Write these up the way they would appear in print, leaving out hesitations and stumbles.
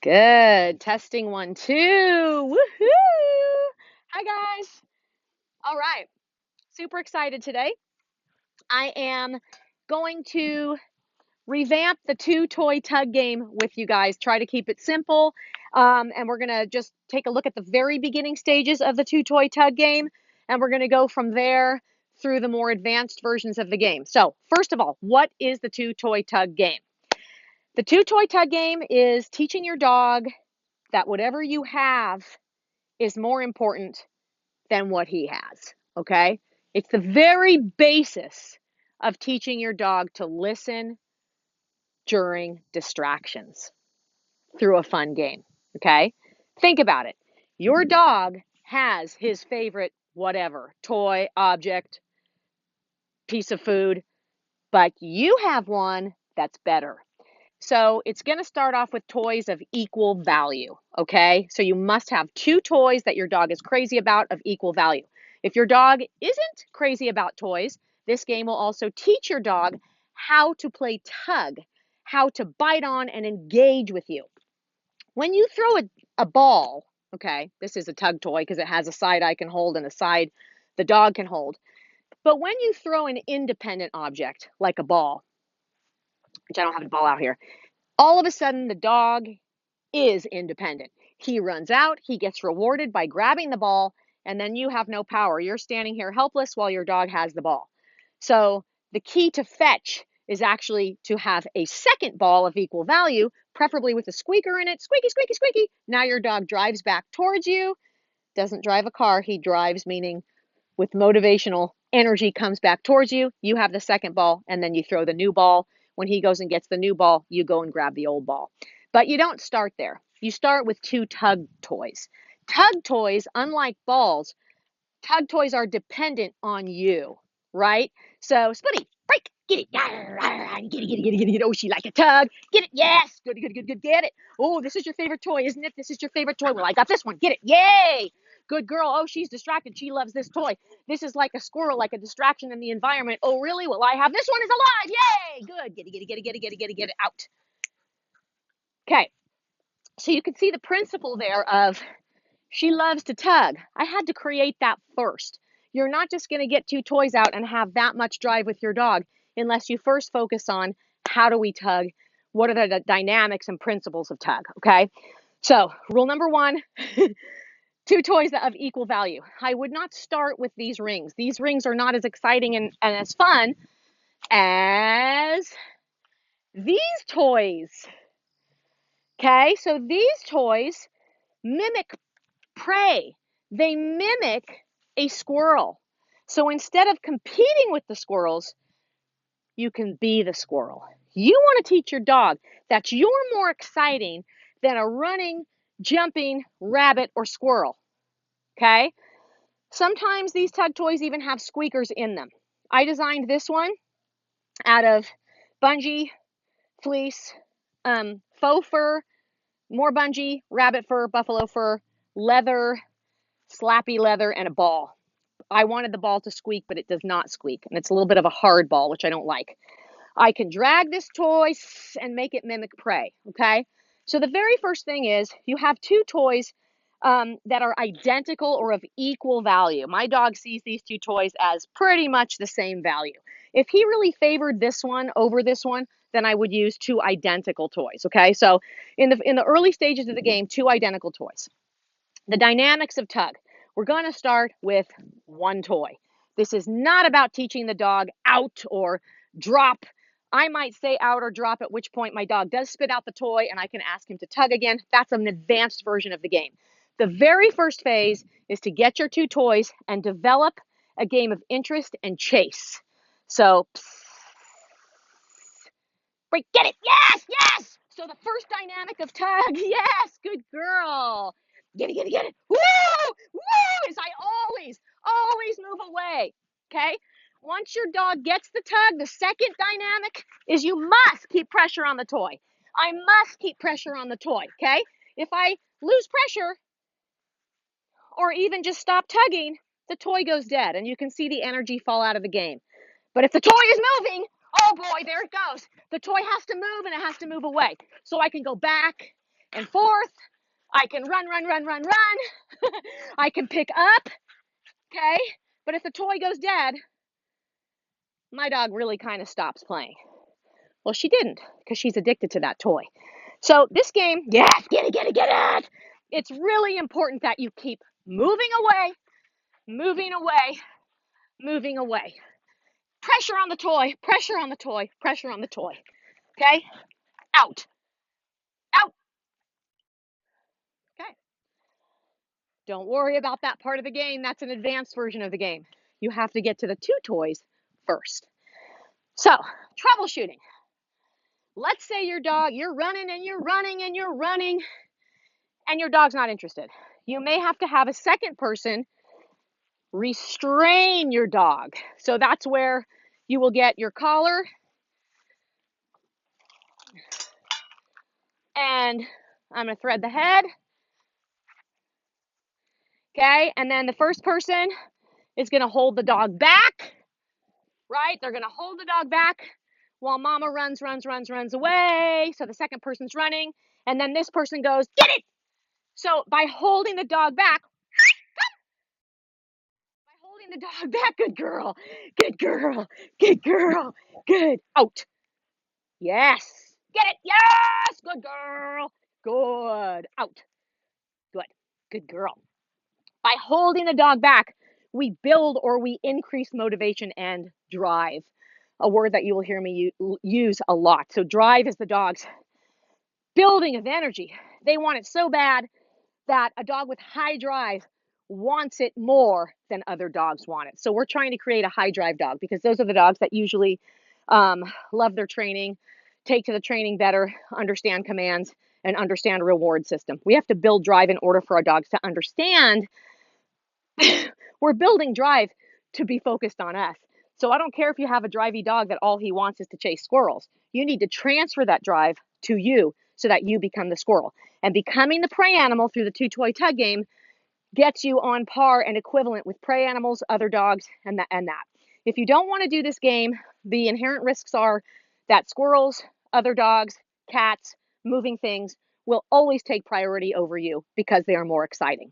Good. Testing 1, 2. Woohoo! Hi, guys. All right. Super excited today. I am going to revamp the two toy tug game with you guys. Try to keep it simple. And we're going to just take a look at the very beginning stages of the two toy tug game. And we're going to go from there through the more advanced versions of the game. So, first of all, what is the two toy tug game? The two toy tug game is teaching your dog that whatever you have is more important than what he has. Okay? It's the very basis of teaching your dog to listen during distractions through a fun game. Okay? Think about it. Your dog has his favorite whatever toy, object, piece of food, but you have one that's better. So it's going to start off with toys of equal value, okay? So you must have two toys that your dog is crazy about of equal value. If your dog isn't crazy about toys, this game will also teach your dog how to play tug, how to bite on and engage with you. When you throw a ball, okay, this is a tug toy because it has a side I can hold and a side the dog can hold. But when you throw an independent object like a ball, which I don't have a ball out here, all of a sudden the dog is independent. He runs out, he gets rewarded by grabbing the ball, and then you have no power. You're standing here helpless while your dog has the ball. So the key to fetch is actually to have a second ball of equal value, preferably with a squeaker in it. Squeaky, squeaky, squeaky. Now your dog drives back towards you. Doesn't drive a car, he drives, meaning with motivational energy comes back towards you. You have the second ball, and then you throw the new ball. When he goes and gets the new ball, you go and grab the old ball. But you don't start there. You start with two tug toys. Tug toys, unlike balls, tug toys are dependent on you, right? So, Splitty, break, get it, get it, get it, get it, get it. Oh, she like a tug. Get it, yes, good, good, good, good, get it. Oh, this is your favorite toy, isn't it? This is your favorite toy. Well, I got this one. Get it, yay. Good girl. Oh, she's distracted. She loves this toy. This is like a squirrel, like a distraction in the environment. Oh, really? Well, I have this one is alive. Yay! Good. Get it, get it, get it, get it, get it, get it, get it out. Okay. So you can see the principle there of she loves to tug. I had to create that first. You're not just going to get two toys out and have that much drive with your dog unless you first focus on how do we tug? What are the dynamics and principles of tug? Okay. So, rule number 1, two toys of equal value. I would not start with these rings. These rings are not as exciting and as fun as these toys. Okay. So, these toys mimic prey. They mimic a squirrel. So instead of competing with the squirrels, you can be the squirrel. You want to teach your dog that you're more exciting than a running, jumping rabbit or squirrel. Okay? Sometimes these tug toys even have squeakers in them. I designed this one out of bungee, fleece, faux fur, more bungee, rabbit fur, buffalo fur, leather, slappy leather, and a ball. I wanted the ball to squeak, but it does not squeak. And it's a little bit of a hard ball, which I don't like. I can drag this toy and make it mimic prey, okay? So the very first thing is you have two toys that are identical or of equal value. My dog sees these two toys as pretty much the same value. If he really favored this one over this one, then I would use two identical toys, okay? So in the early stages of the game, two identical toys. The dynamics of tug. We're going to start with one toy. This is not about teaching the dog out or drop. I might say out or drop, at which point my dog does spit out the toy and I can ask him to tug again. That's an advanced version of the game. The very first phase is to get your two toys and develop a game of interest and chase. So, break, get it. Yes, yes. So the first dynamic of tug. Yes, good girl. Get it, get it, get it. Woo! Woo! Is I always move away. Okay? Once your dog gets the tug, the second dynamic is you must keep pressure on the toy. I must keep pressure on the toy. Okay? If I lose pressure or even just stop tugging, the toy goes dead and you can see the energy fall out of the game. But if the toy is moving, oh boy, there it goes. The toy has to move and it has to move away. So I can go back and forth. I can run. I can pick up, okay? But if the toy goes dead, my dog really kind of stops playing. Well, she didn't, because she's addicted to that toy. So this game, yes, get it. It's really important that you keep moving away. Pressure on the toy. Okay? Out. Okay. Don't worry about that part of the game. That's an advanced version of the game. You have to get to the 2 toys first. So, troubleshooting. Let's say your dog, you're running, and your dog's not interested. You may have to have a second person restrain your dog. So that's where you will get your collar, and I'm going to thread the head. Okay, and then the first person is going to hold the dog back, right? They're going to hold the dog back while mama runs away. So the second person's running, and then this person goes, get it! So by holding the dog back, good girl, good, out. Yes, get it, yes, good girl, good, out, good girl. By holding the dog back, we build or we increase motivation and drive, a word that you will hear me use a lot. So drive is the dog's building of energy. They want it so bad that a dog with high drive wants it more than other dogs want it. So we're trying to create a high drive dog, because those are the dogs that usually love their training, take to the training better, understand commands, and understand reward system. We have to build drive in order for our dogs to understand we're building drive to be focused on us. So I don't care if you have a drivey dog that all he wants is to chase squirrels. You need to transfer that drive to you so that you become the squirrel. And becoming the prey animal through the 2 toy tug game gets you on par and equivalent with prey animals, other dogs, and that. If you don't want to do this game, the inherent risks are that squirrels, other dogs, cats, moving things will always take priority over you because they are more exciting.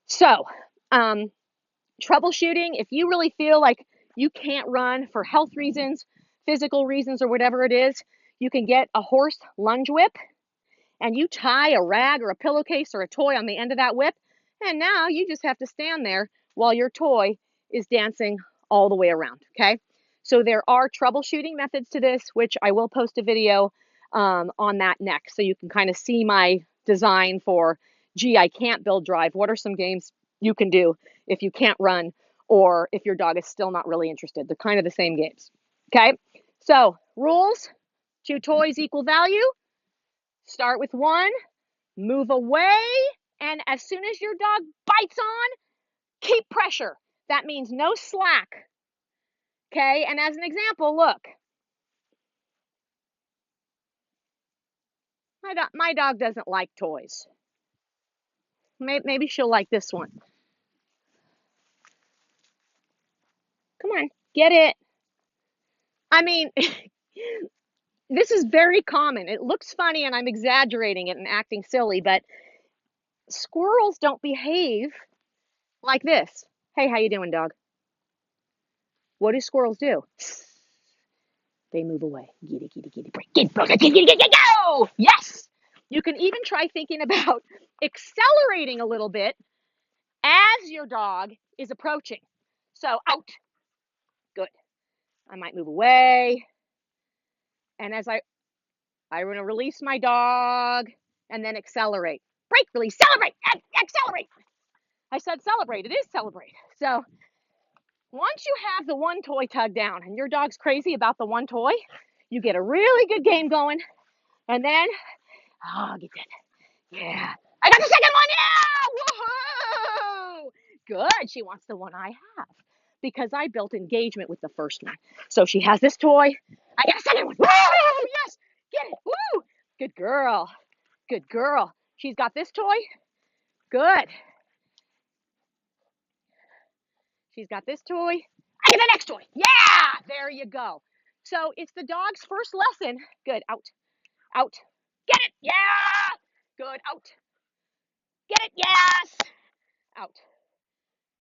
So, troubleshooting, if you really feel like you can't run for health reasons, physical reasons, or whatever it is, you can get a horse lunge whip, and you tie a rag or a pillowcase or a toy on the end of that whip, and now you just have to stand there while your toy is dancing all the way around, okay? So there are troubleshooting methods to this, which I will post a video on that next, so you can kind of see my design for, gee, I can't build drive. What are some games you can do if you can't run, or if your dog is still not really interested? They're kind of the same games, okay? So rules, 2 toys equal value. Start with 1, move away, and as soon as your dog bites on, keep pressure. That means no slack, okay? And as an example, look. My dog doesn't like toys. Maybe she'll like this one. Come on, get it. I mean, this is very common. It looks funny and I'm exaggerating it and acting silly, but squirrels don't behave like this. Hey, how you doing, dog? What do squirrels do? They move away. Get, go! Yes! You can even try thinking about accelerating a little bit as your dog is approaching. So out. Good. I might move away. And as I'm going to release my dog and then accelerate. Break, release, celebrate, accelerate. I said celebrate. It is celebrate. So once you have the 1 toy tug down and your dog's crazy about the 1 toy, you get a really good game going. And then, get that. Yeah. I got the second one. Yeah. Woohoo. Good. She wants the one I have because I built engagement with the first one. So she has this toy. I got a second one. Woo. Yes. Get it. Woo. Good girl. Good girl. She's got this toy. Good. She's got this toy. I get the next toy. Yeah. There you go. So it's the dog's first lesson. Good. Out. Out. Get it. Yeah. Out. Get it? Yes. Out.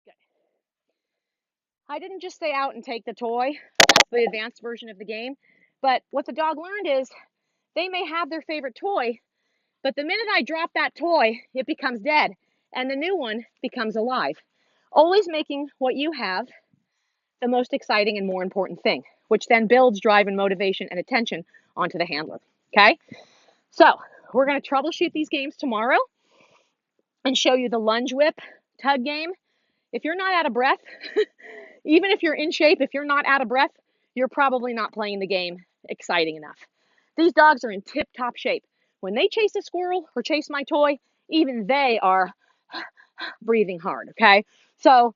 Good. I didn't just say out and take the toy. That's the advanced version of the game. But what the dog learned is they may have their favorite toy, but the minute I drop that toy, it becomes dead and the new one becomes alive. Always making what you have the most exciting and more important thing, which then builds drive and motivation and attention onto the handler. Okay? So we're going to troubleshoot these games tomorrow and show you the lunge whip tug game. If you're not out of breath, even if you're in shape, if you're not out of breath, you're probably not playing the game exciting enough. These dogs are in tip-top shape. When they chase a squirrel or chase my toy, even they are breathing hard, okay? So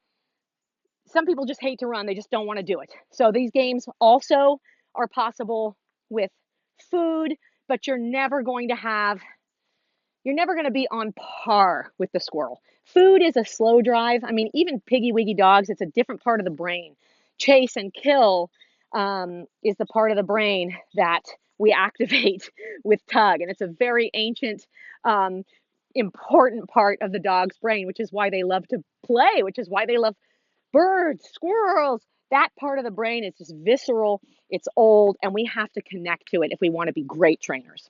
some people just hate to run. They just don't want to do it. So these games also are possible with food, but you're never going to be on par with the squirrel. Food is a slow drive. I mean, even piggy wiggy dogs, it's a different part of the brain. Chase and kill is the part of the brain that we activate with tug. And it's a very ancient, important part of the dog's brain, which is why they love to play, which is why they love birds, squirrels. That part of the brain is just visceral, it's old, and we have to connect to it if we want to be great trainers.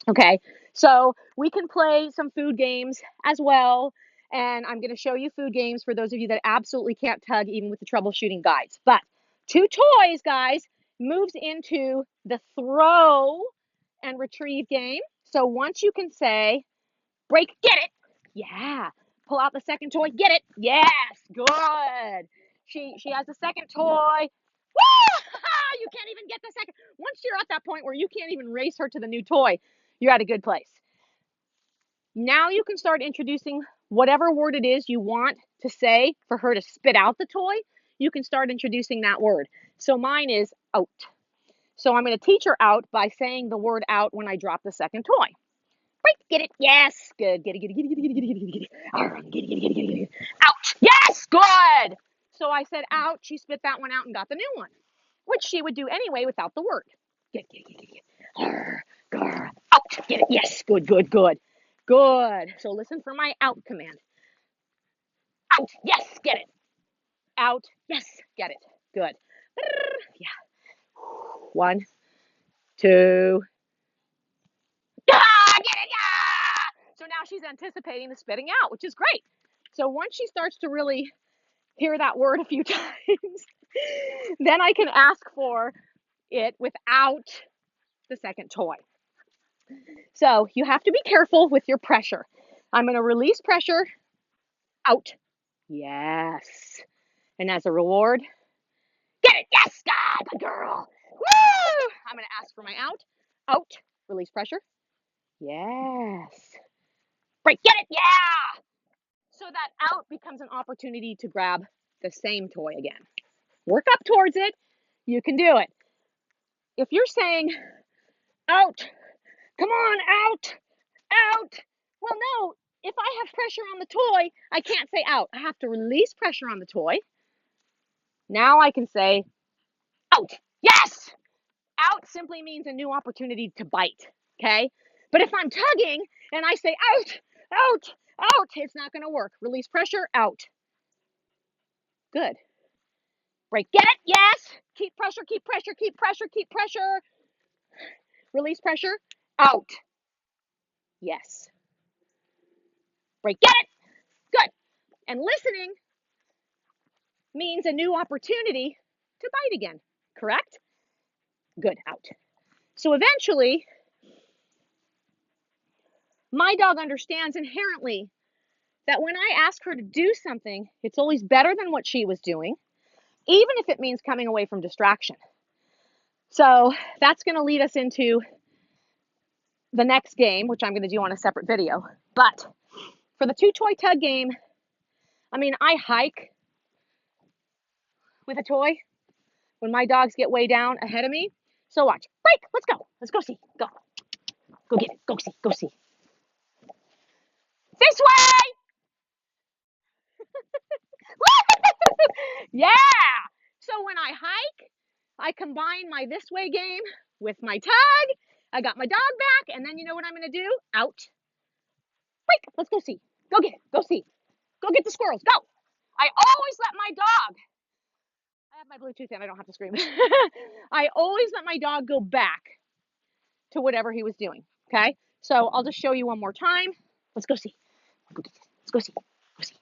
Okay, so we can play some food games as well. And I'm going to show you food games for those of you that absolutely can't tug, even with the troubleshooting guides. But two toys, guys, moves into the throw and retrieve game. So once you can say, break, get it. Yeah. Pull out the second toy, get it. Yes, good. She has the second toy. Woo! You can't even get the second. Once you're at that point where you can't even race her to the new toy, you're at a good place. Now you can start introducing whatever word it is you want to say for her to spit out the toy. You can start introducing that word. So mine is out. So I'm going to teach her out by saying the word out when I drop the second toy. Right, get it? Yes, good. Get it, get it, get it, get it, get it, get it, get it. Get it, get it, get it, get it, get it. Out. Yes, good. So I said out. She spit that one out and got the new one, which she would do anyway without the word. Get it, get it, get it, get it. Grr, out. Get it. Yes, good, good, good. Good. So listen for my out command. Out. Yes, get it. Out. Yes, get it. Good. Yeah. 1, 2. Ah, get it. Yeah. So now she's anticipating the spitting out, which is great. So once she starts to really hear that word a few times, then I can ask for it without the second toy. So you have to be careful with your pressure. I'm going to release pressure. Out. Yes. And as a reward, get it. Yes, God, good girl. Woo! I'm going to ask for my out. Out. Release pressure. Yes. Break. Get it. Yeah. So that out becomes an opportunity to grab the same toy again. Work up towards it. You can do it. If you're saying out, come on, out, out. Well, no, if I have pressure on the toy, I can't say out. I have to release pressure on the toy. Now I can say out. Yes! Out simply means a new opportunity to bite. Okay? But if I'm tugging and I say out, out, out, it's not going to work. Release pressure, out. Good. Break. Get it? Yes. Keep pressure, keep pressure, keep pressure, keep pressure. Release pressure, out. Yes. Break. Get it? Good. And listening means a new opportunity to bite again. Correct? Good. Out. So eventually, my dog understands inherently that when I ask her to do something, it's always better than what she was doing, even if it means coming away from distraction. So that's going to lead us into the next game, which I'm going to do on a separate video. But for the two toy tug game, I mean, I hike with a toy when my dogs get way down ahead of me. So watch. Break. Let's go. Let's go see. Go. Go get it. Go see. Go see. This way. Yeah. So when I hike, I combine my this way game with my tug. I got my dog back, and then you know what I'm going to do? Out. break. Let's go see. Go get it. Go see. Go get the squirrels. Go. I always let my dog, I have my Bluetooth in, I don't have to scream. I always let my dog go back to whatever he was doing. Okay. So I'll just show you one more time. Let's go see. Go get this. Let's go see. Go see.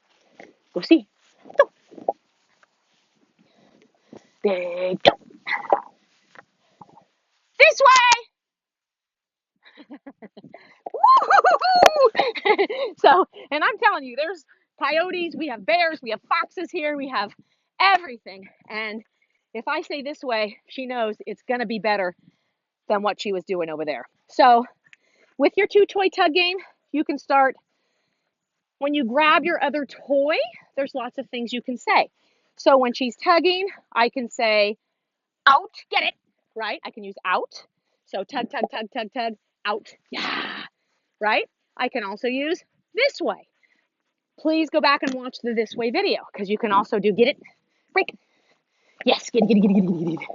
Go see. Go. There, go. This way. So, and I'm telling you, there's coyotes, we have bears, we have foxes here, we have everything. And if I say this way, she knows it's going to be better than what she was doing over there. So with your 2-toy tug game, you can start when you grab your other toy, there's lots of things you can say. So when she's tugging, I can say, out, get it, right? I can use out. So tug, tug, tug, tug, tug, out, yeah, right? I can also use this way. Please go back and watch the this way video because you can also do get it, break. Yes, get it, get it, get it, get it, get it, get it.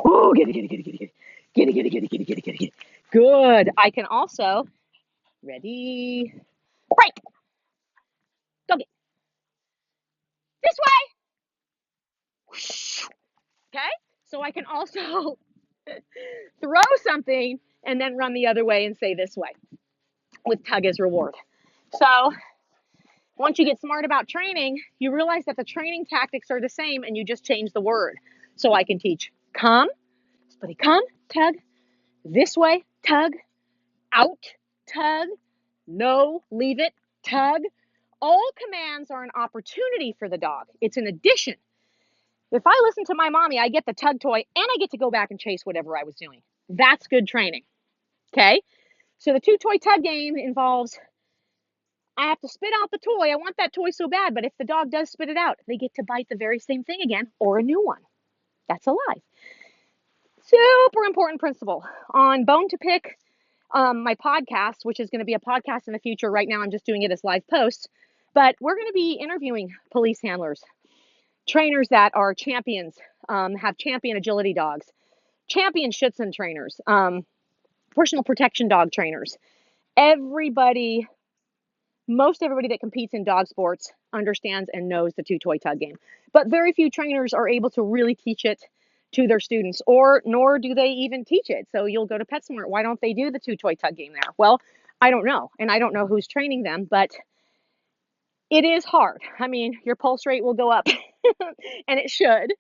Oh, get it, get it, get it, get it, get it. Get it, get it, get it, get it, get it, get it, get it. Good. I can also, ready, break. Go get this way. Okay? So I can also throw something and then run the other way and say this way with tug as reward. So once you get smart about training, you realize that the training tactics are the same and you just change the word. So I can teach come, somebody come, tug, this way, tug, out, tug, no, leave it, tug. All commands are an opportunity for the dog. It's an addition. If I listen to my mommy, I get the tug toy and I get to go back and chase whatever I was doing. That's good training. Okay? So the 2-toy tug game involves I have to spit out the toy. I want that toy so bad, but if the dog does spit it out, they get to bite the very same thing again or a new one. That's alive. Super important principle. On Bone to Pick, my podcast, which is going to be a podcast in the future. Right now, I'm just doing it as live posts, but we're going to be interviewing police handlers, trainers that are champions, have champion agility dogs, champion Schutzhund trainers, personal protection dog trainers. Everybody, most everybody that competes in dog sports understands and knows the 2-toy tug game, but very few trainers are able to really teach it to their students, or nor do they even teach it. So you'll go to PetSmart. Why don't they do the 2-toy tug game there? Well, I don't know, and I don't know who's training them, but it is hard. I mean, your pulse rate will go up, and it should.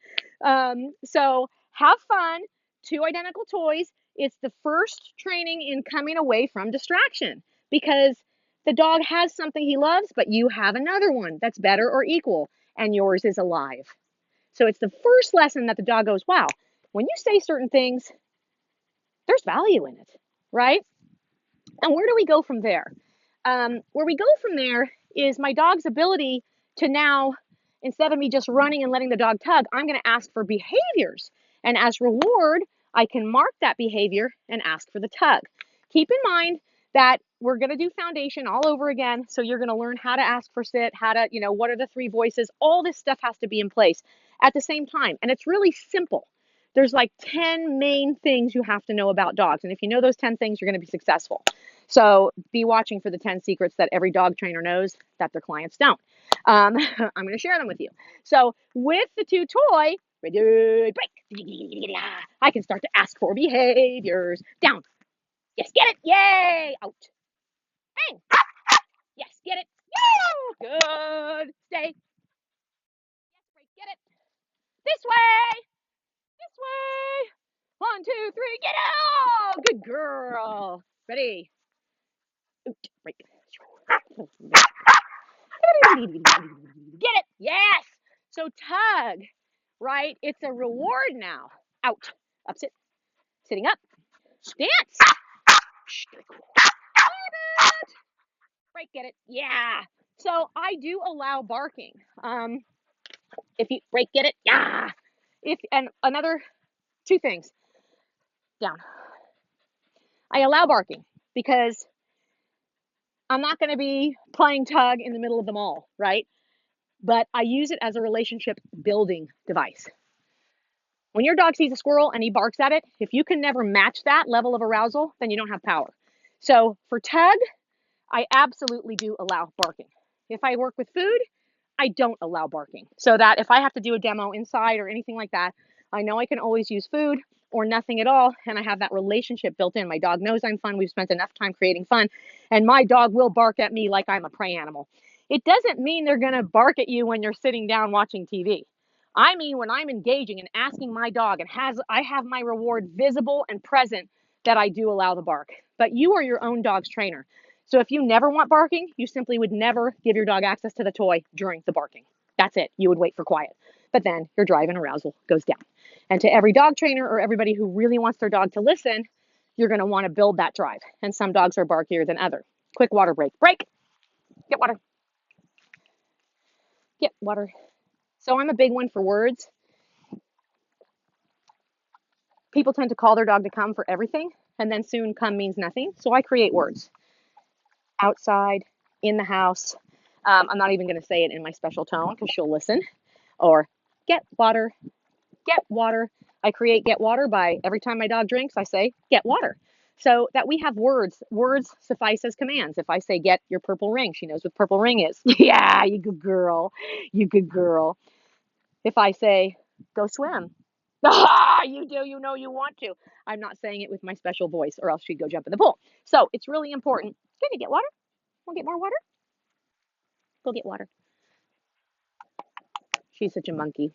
So have fun. 2 identical toys. It's the first training in coming away from distraction because the dog has something he loves, but you have another one that's better or equal, and yours is alive. So it's the first lesson that the dog goes, wow, when you say certain things, there's value in it, right? And where do we go from there? Where we go from there is my dog's ability to now, instead of me just running and letting the dog tug, I'm going to ask for behaviors. And as reward, I can mark that behavior and ask for the tug. Keep in mind that we're going to do foundation all over again. So you're going to learn how to ask for sit, how to, what are the 3 voices? All this stuff has to be in place at the same time. And it's really simple. There's like 10 main things you have to know about dogs. And if you know those 10 things, you're going to be successful. So be watching for the 10 secrets that every dog trainer knows that their clients don't. I'm going to share them with you. So with the 2-toy, ready, break. I can start to ask for behaviors. Down. Yes, get it. Yay. Out. Bang. Yes, get it. Yay. Good. Stay. Yes, break. Get it. This way. This way. 1, 2, 3. Get out. Good girl. Ready. Break. Get it. Yes. So tug, right? It's a reward now. Out. Up, sit. Sitting up. Stance. Break. Get it. Yeah. So I do allow barking. If you break, get it. Yeah. And another 2 things. Down. I allow barking because I'm not going to be playing tug in the middle of the mall, right? But I use it as a relationship building device. When your dog sees a squirrel and he barks at it, if you can never match that level of arousal, then you don't have power. So for tug, I absolutely do allow barking. If I work with food, I don't allow barking. So that if I have to do a demo inside or anything like that, I know I can always use food or nothing at all. And I have that relationship built in. My dog knows I'm fun. We've spent enough time creating fun. And my dog will bark at me like I'm a prey animal. It doesn't mean they're going to bark at you when you're sitting down watching TV. I mean, when I'm engaging and asking my dog and I have my reward visible and present, that I do allow the bark. But you are your own dog's trainer. So if you never want barking, you simply would never give your dog access to the toy during the barking. That's it. You would wait for quiet. But then your drive and arousal goes down. And to every dog trainer or everybody who really wants their dog to listen, you're going to want to build that drive. And some dogs are barkier than others. Quick water break. Break. Get water. Get water. So I'm a big one for words. People tend to call their dog to come for everything, and then soon come means nothing. So I create words. Outside, in the house. I'm not even going to say it in my special tone because she'll listen. Or get water, get water. I create get water by every time my dog drinks, I say get water. So that we have words. Words suffice as commands. If I say get your purple ring, she knows what purple ring is. Yeah, you good girl. You good girl. If I say go swim, ah, you do, you know you want to. I'm not saying it with my special voice or else she'd go jump in the pool. So it's really important. Can you get water? Want to get more water? Go get water. She's such a monkey.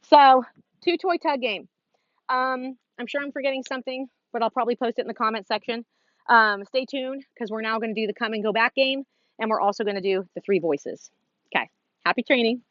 So, two toy tug game. I'm sure I'm forgetting something, but I'll probably post it in the comment section. Stay tuned because we're now going to do the come and go back game, and we're also going to do the three voices. Okay, happy training.